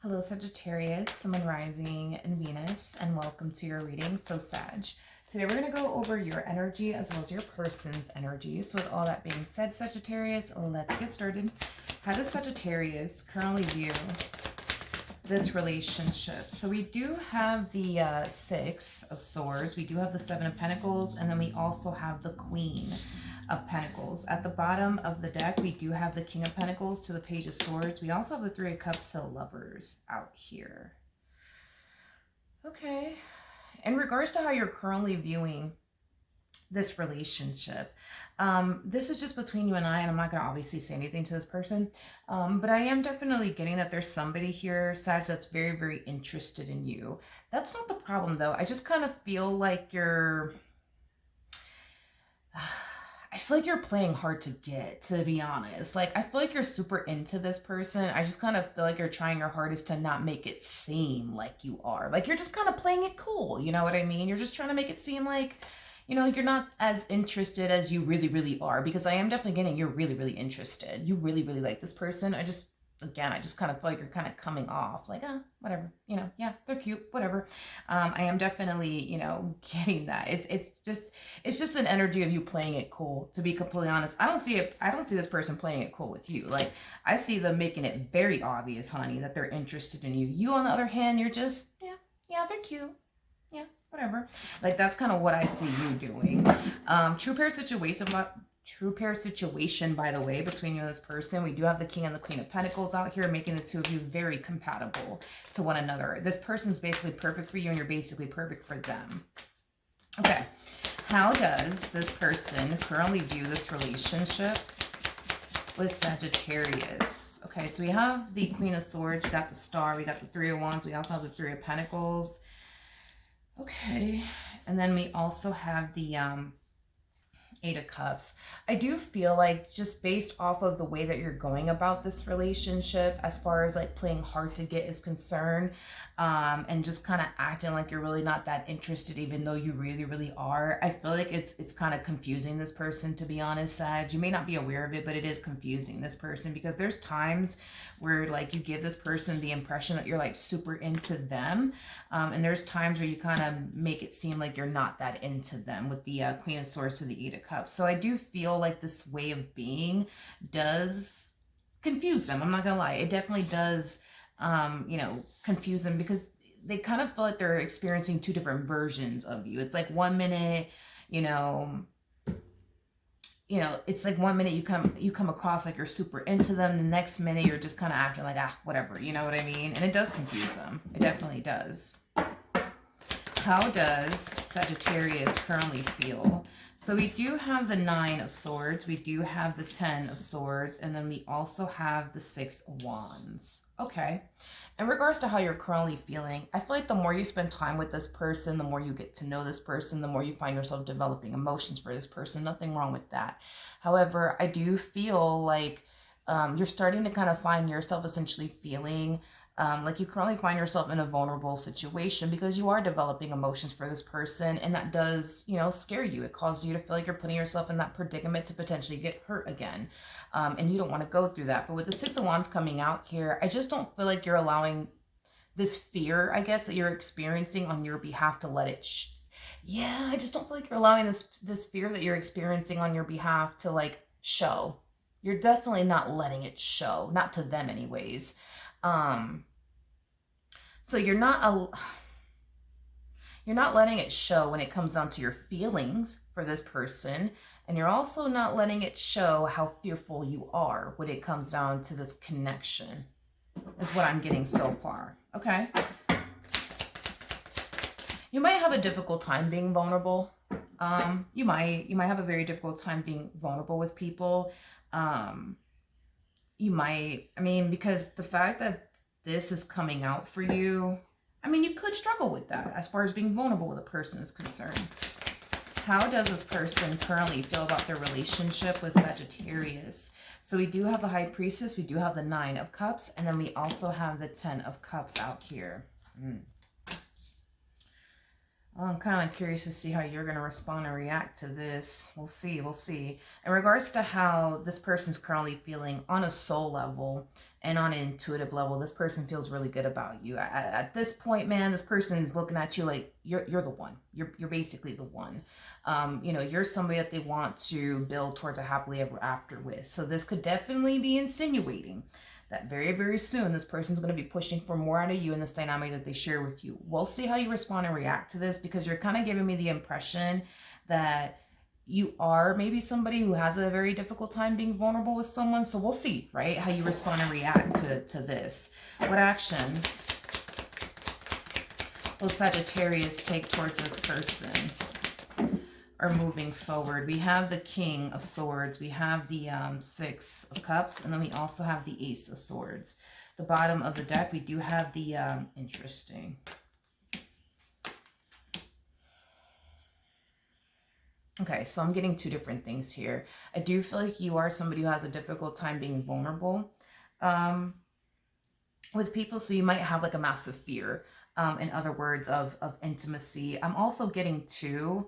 Hello, Sagittarius, Sun, Rising, and Venus, and welcome to your reading. So, Sag, today we're going to go over your energy as well as your person's energy. So, with all that being said, Sagittarius, let's get started. How does Sagittarius currently view this relationship? So, we do have the Six of Swords, we do have the Seven of Pentacles, and then we also have the Queen of Pentacles. At the bottom of the deck, we do have the King of Pentacles to the Page of Swords. We also have the Three of Cups to Lovers out here. Okay. In regards to how you're currently viewing this relationship, this is just between you and I'm not going to obviously say anything to this person, but I am definitely getting that there's somebody here, Sag, that's very, very interested in you. That's not the problem, though. I just kind of feel like you're... I feel like you're playing hard to get, to be honest. Like, I feel like you're super into this person. I just kind of feel like you're trying your hardest to not make it seem like you are. Like, you're just kind of playing it cool, you know what I mean? You're just trying to make it seem like, you know, you're not as interested as you really, really are. Because I am definitely getting you're really, really interested. You really, really like this person. I just kind of feel like you're kind of coming off like, whatever, you know, yeah, they're cute, whatever. I am definitely, you know, getting that. It's just an energy of you playing it cool, to be completely honest. I don't see this person playing it cool with you. Like, I see them making it very obvious, honey, that they're interested in you. You, on the other hand, you're just, yeah, they're cute. Yeah, whatever. Like, that's kind of what I see you doing. True pair situation, by the way, between you and this person. We do have the King and the Queen of Pentacles out here, making the two of you very compatible to one another. This person's basically perfect for you, and you're basically perfect for them. Okay. How does this person currently view this relationship with Sagittarius? Okay, so we have the Queen of Swords, we got the Star, we got the Three of Wands, we also have the Three of Pentacles. Okay, and then we also have the Eight of Cups. I do feel like, just based off of the way that you're going about this relationship, as far as like playing hard to get is concerned, and just kind of acting like you're really not that interested, even though you really, really are. I feel like it's kind of confusing this person, to be honest, Sag. You may not be aware of it, but it is confusing this person, because there's times where like you give this person the impression that you're like super into them, and there's times where you kind of make it seem like you're not that into them, with the Queen of Swords to the Eight of Cups. So I do feel like this way of being does confuse them. I'm not gonna lie. It definitely does, you know, confuse them, because they kind of feel like they're experiencing two different versions of you. It's like one minute, you know, it's like one minute you come across like you're super into them. The next minute you're just kind of acting like, whatever. You know what I mean? And it does confuse them. It definitely does. How does Sagittarius currently feel? So we do have the Nine of Swords, we do have the Ten of Swords, and then we also have the Six of Wands. Okay. In regards to how you're currently feeling, I feel like the more you spend time with this person, the more you get to know this person, the more you find yourself developing emotions for this person. Nothing wrong with that. However, I do feel like you're starting to kind of find yourself essentially feeling like you currently find yourself in a vulnerable situation, because you are developing emotions for this person, and that does, you know, scare you. It causes you to feel like you're putting yourself in that predicament to potentially get hurt again, and you don't want to go through that. But with the Six of Wands coming out here, I just don't feel like you're allowing this fear, I guess, that you're experiencing on your behalf to let it I just don't feel like you're allowing this fear that you're experiencing on your behalf to like show. You're definitely not letting it show, not to them anyways. So you're not letting it show when it comes down to your feelings for this person, and you're also not letting it show how fearful you are when it comes down to this connection, is what I'm getting so far. Okay. You might have a difficult time being vulnerable. You might have a very difficult time being vulnerable with people. You might, because the fact that this is coming out for you, you could struggle with that as far as being vulnerable with a person is concerned. How does this person currently feel about their relationship with Sagittarius? So we do have the High Priestess, we do have the Nine of Cups, and then we also have the Ten of Cups out here. Well, I'm kind of curious to see how you're going to respond and react to this. We'll see. We'll see. In regards to how this person's currently feeling on a soul level and on an intuitive level, this person feels really good about you. At this point, man, this person is looking at you like you're the one. You're basically the one. You know, you're somebody that they want to build towards a happily ever after with. So this could definitely be insinuating that very, very soon this person's going to be pushing for more out of you in this dynamic that they share with you. We'll see how you respond and react to this, because you're kind of giving me the impression that you are maybe somebody who has a very difficult time being vulnerable with someone. So we'll see, right, how you respond and react to this. What actions will Sagittarius take towards this person are moving forward? We have the King of Swords, we have the Six of Cups, and then we also have the Ace of Swords. The bottom of the deck, we do have the interesting. Okay, so I'm getting two different things here. I do feel like you are somebody who has a difficult time being vulnerable with people, so you might have like a massive fear, in other words, of intimacy. I'm also getting too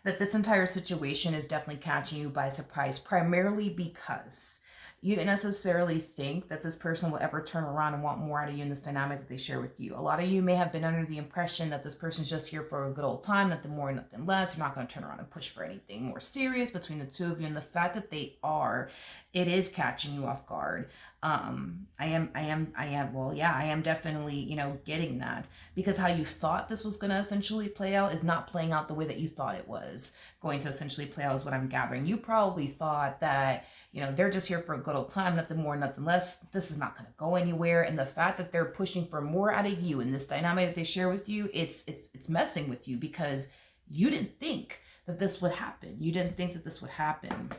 that this entire situation is definitely catching you by surprise, primarily because you didn't necessarily think that this person will ever turn around and want more out of you in this dynamic that they share with you. A lot of you may have been under the impression that this person's just here for a good old time, nothing more, nothing less. You're not going to turn around and push for anything more serious between the two of you. And the fact that they are, it is catching you off guard. I am definitely, you know, getting that, because how you thought this was going to essentially play out is not playing out the way that you thought it was going to essentially play out, is what I'm gathering. You probably thought that, you know, they're just here for a good old time, nothing more, nothing less. This is not going to go anywhere. And the fact that they're pushing for more out of you in this dynamic that they share with you, it's messing with you, because you didn't think that this would happen. You didn't think that this would happen.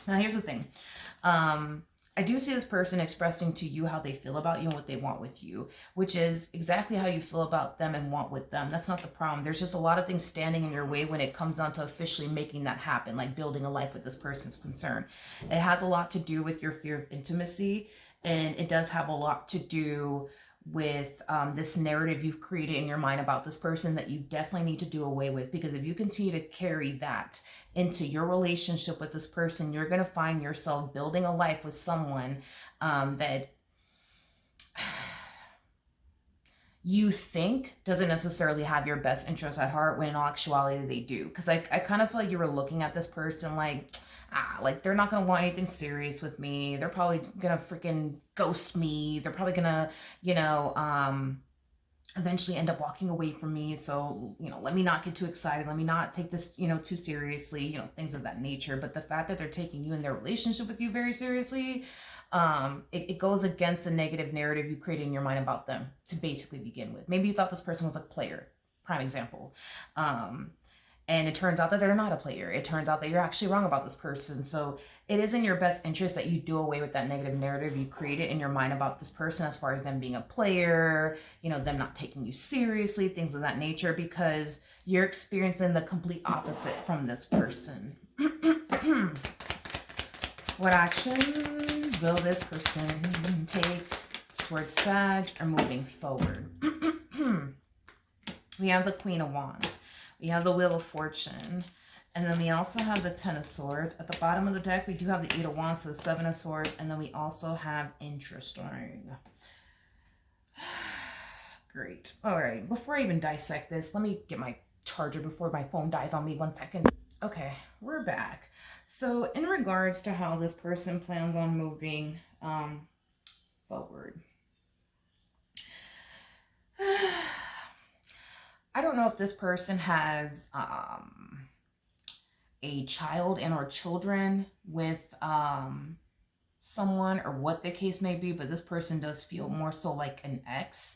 Now, here's the thing. I do see this person expressing to you how they feel about you and what they want with you, which is exactly how you feel about them and want with them. That's not the problem. There's just a lot of things standing in your way when it comes down to officially making that happen, like building a life with this person's concerned. It has a lot to do with your fear of intimacy, and it does have a lot to do with this narrative you've created in your mind about this person that you definitely need to do away with. Because if you continue to carry that into your relationship with this person, you're going to find yourself building a life with someone that you think doesn't necessarily have your best interests at heart, when in all actuality they do. Because I kind of feel like you were looking at this person like, like they're not going to want anything serious with me. They're probably going to freaking ghost me. They're probably going to, you know, eventually end up walking away from me. So, you know, let me not get too excited. Let me not take this, you know, too seriously, you know, things of that nature. But the fact that they're taking you and their relationship with you very seriously, it goes against the negative narrative you created in your mind about them to basically begin with. Maybe you thought this person was a player, prime example. And it turns out that they're not a player. It turns out that you're actually wrong about this person. So it is in your best interest that you do away with that negative narrative you created in your mind about this person, as far as them being a player, you know, them not taking you seriously, things of that nature, because you're experiencing the complete opposite from this person. What actions will this person take towards Sag or moving forward? We have the Queen of Wands. We have the Wheel of Fortune. And then we also have the Ten of Swords. At the bottom of the deck, we do have the Eight of Wands, so the Seven of Swords. And then we also have interesting. Great. All right. Before I even dissect this, let me get my charger before my phone dies on me. 1 second. Okay, we're back. So in regards to how this person plans on moving forward. I don't know if this person has a child and or children with someone, or what the case may be, but this person does feel more so like an ex.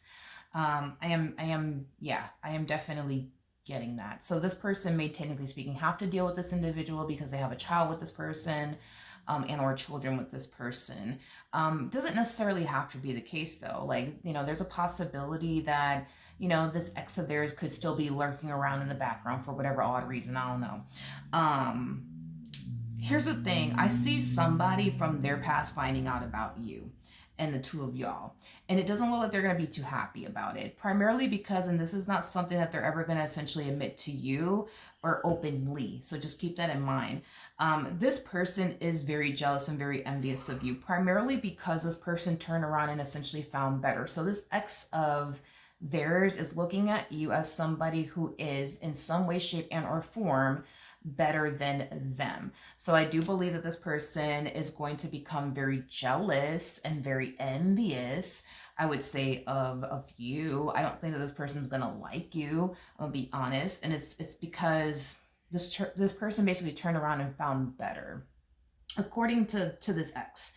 I am definitely getting that. So this person may, technically speaking, have to deal with this individual because they have a child with this person, and or children with this person. Doesn't necessarily have to be the case though. Like, you know, there's a possibility that, you know, this ex of theirs could still be lurking around in the background for whatever odd reason. I don't know. Here's the thing. I see somebody from their past finding out about you. and the two of y'all. And it doesn't look like they're going to be too happy about it, primarily because, and this is not something that they're ever going to essentially admit to you or openly. So just keep that in mind. This person is very jealous and very envious of you, primarily because this person turned around and essentially found better. So this ex of theirs is looking at you as somebody who is in some way, shape, and or form better than them. So I do believe that this person is going to become very jealous and very envious, I would say, of you. I don't think that this person's gonna like you, I'll be honest. And it's because this person basically turned around and found better, according to this ex.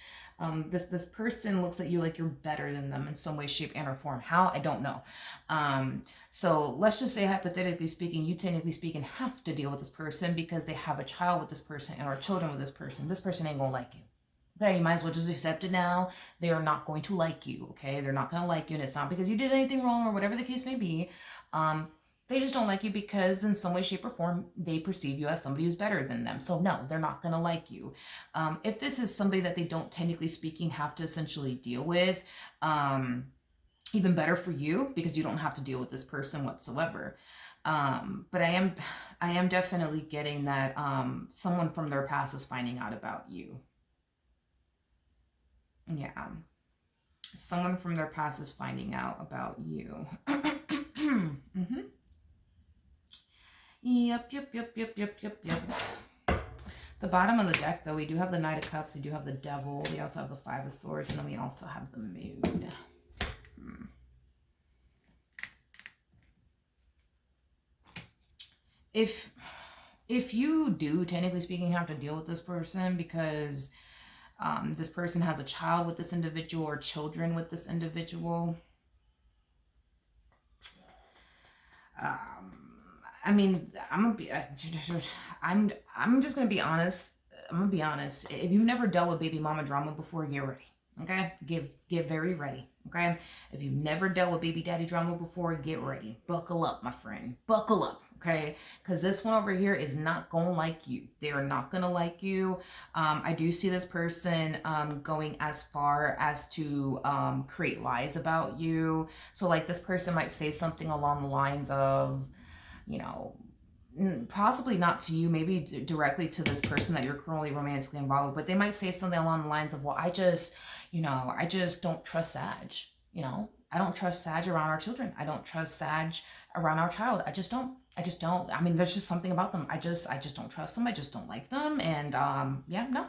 This person looks at you like you're better than them in some way, shape, and or form. How? I don't know. So let's just say, hypothetically speaking, you technically speaking have to deal with this person because they have a child with this person and are children with this person. This person ain't gonna like you. Okay, you might as well just accept it now. They are not going to like you, okay? They're not gonna like you, and it's not because you did anything wrong or whatever the case may be. They just don't like you because in some way, shape, or form, they perceive you as somebody who's better than them. So no, they're not going to like you. If this is somebody that they don't, technically speaking, have to essentially deal with, even better for you, because you don't have to deal with this person whatsoever. But I am definitely getting that someone from their past is finding out about you. Yeah. Someone from their past is finding out about you. Mm-hmm. Yep. The bottom of the deck, though, we do have the Knight of Cups, we do have the Devil, we also have the Five of Swords, and then we also have the Moon. If you do, technically speaking, have to deal with this person because this person has a child with this individual or children with this individual, I mean, I'm just gonna be honest. I'm gonna be honest. If you've never dealt with baby mama drama before, get ready. Okay, get very ready. Okay, if you've never dealt with baby daddy drama before, get ready. Buckle up, my friend. Buckle up. Okay, because this one over here is not gonna like you. They are not gonna like you. I do see this person going as far as to create lies about you. So like this person might say something along the lines of, you know, possibly not to you, maybe directly to this person that you're currently romantically involved with, but they might say something along the lines of, well, I just don't trust Sag. I don't trust Sag around our children. I don't trust Sag around our child. I just don't. I mean, there's just something about them. I just don't trust them. I just don't like them. And yeah, no,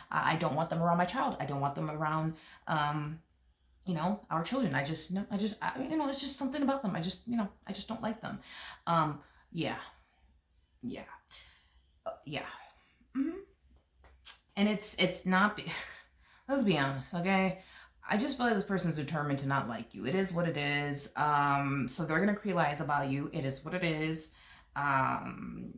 I don't want them around my child. I don't want them around our children. it's just something about them. I just don't like them. Yeah. Mm-hmm. And it's not, let's be honest, okay? I just feel like this person's determined to not like you. It is what it is. So they're gonna create lies about you. It is what it is. And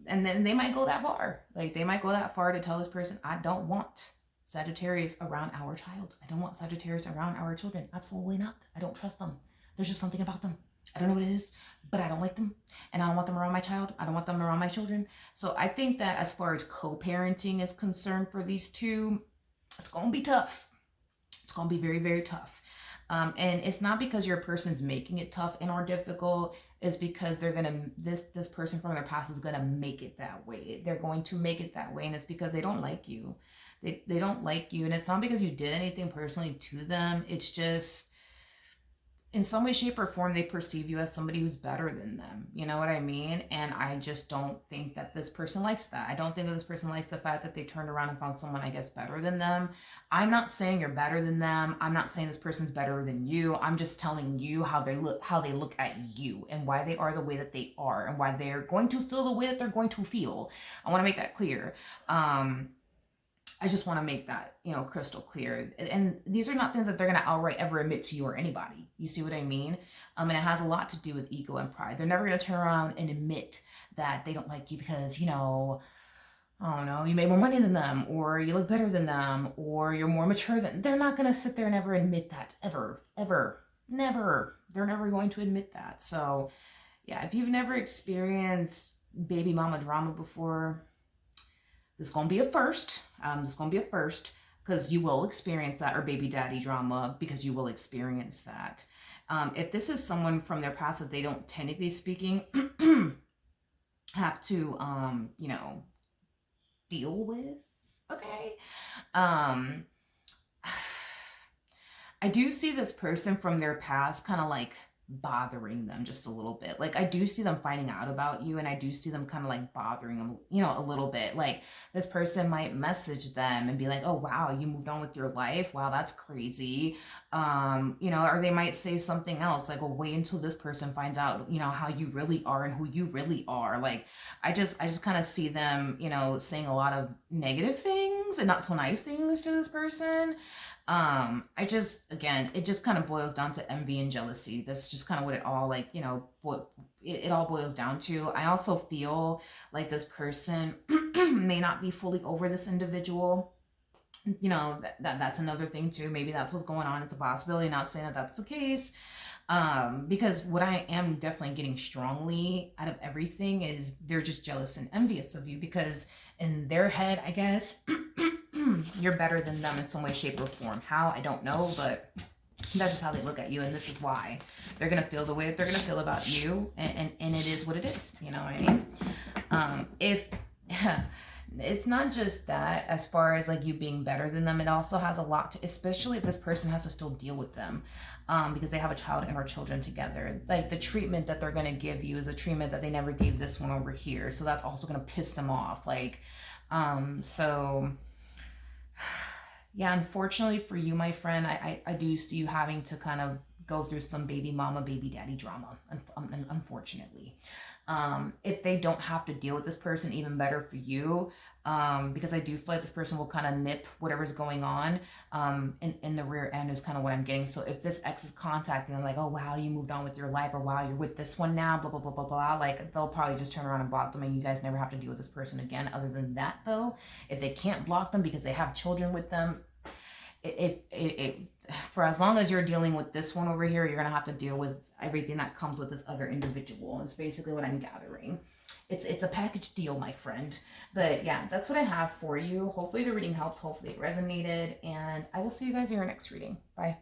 then they might go that far. Like they might go that far to tell this person, I don't want Sagittarius around our child. I don't want Sagittarius around our children. Absolutely not. I don't trust them. There's just something about them. I don't know what it is, but I don't like them. And I don't want them around my child. I don't want them around my children. So I think that as far as co-parenting is concerned for these two, it's going to be tough. It's going to be very, very tough. And it's not because your person's making it tough and or difficult. It's because they're going to, this person from their past is going to make it that way. They're going to make it that way. And it's because they don't like you. They don't like you. And it's not because you did anything personally to them. It's just, in some way, shape, or form, they perceive you as somebody who's better than them. You know what I mean? And I just don't think that this person likes that. I don't think that this person likes the fact that they turned around and found someone, I guess, better than them. I'm not saying you're better than them. I'm not saying this person's better than you. I'm just telling you how they look at you and why they are the way that they are and why they're going to feel the way that they're going to feel. I want to make that clear. I just want to make that, crystal clear. And these are not things that they're going to outright ever admit to you or anybody. You see what I mean? And it has a lot to do with ego and pride. They're never going to turn around and admit that they don't like you because, I don't know, you made more money than them, or you look better than them, or you're more mature than. They're not going to sit there and ever admit that. Ever. Never. They're never going to admit that. So, yeah, if you've never experienced baby mama drama before, this is going to be a first. because you will experience that, or baby daddy drama, because you will experience that. If this is someone from their past that they don't, technically speaking, have to, you know, deal with, okay? Um, I do see this person from their past kind of like bothering them just a little bit. Like I do see them finding out about you, and I do see them kind of like bothering them, you know, a little bit. Like this person might message them and be like, "Oh wow, you moved on with your life. Wow, that's crazy." You know, or they might say something else like, "Well, wait until this person finds out, you know, how you really are and who you really are." Like I just kind of see them, you know, saying a lot of negative things and not so nice things to this person. I just, again, it just kind of boils down to envy and jealousy. That's just kind of what it all, like, you know, what it all boils down to. I also feel like this person may not be fully over this individual. You know, that's another thing too. Maybe that's what's going on. It's a possibility, not saying that that's the case. Because what I am definitely getting strongly out of everything is they're just jealous and envious of you, because in their head, I guess, you're better than them in some way, shape, or form. How, I don't know, but that's just how they look at you, and this is why they're gonna feel the way that they're gonna feel about you, and it is what it is. You know what I mean? If it's not just that, as far as like you being better than them, it also has a lot to, especially if this person has to still deal with them, because they have a child and or children together. Like the treatment that they're gonna give you is a treatment that they never gave this one over here, so that's also gonna piss them off. Like, so yeah, unfortunately for you, my friend, I do see you having to kind of go through some baby mama, baby daddy drama, unfortunately. If they don't have to deal with this person, even better for you, because I do feel like this person will kind of nip whatever's going on in the rear end, is kind of what I'm getting. So if this ex is contacting them like, "Oh wow, you moved on with your life," or "Wow, you're with this one now," blah blah blah blah blah, like they'll probably just turn around and block them, and you guys never have to deal with this person again. Other than that, though, if they can't block them because they have children with them, if for as long as you're dealing with this one over here, you're gonna have to deal with everything that comes with this other individual. It's basically what I'm gathering. It's a package deal, my friend. But yeah, that's what I have for you. Hopefully the reading helped. Hopefully it resonated, and I will see you guys in your next reading. Bye.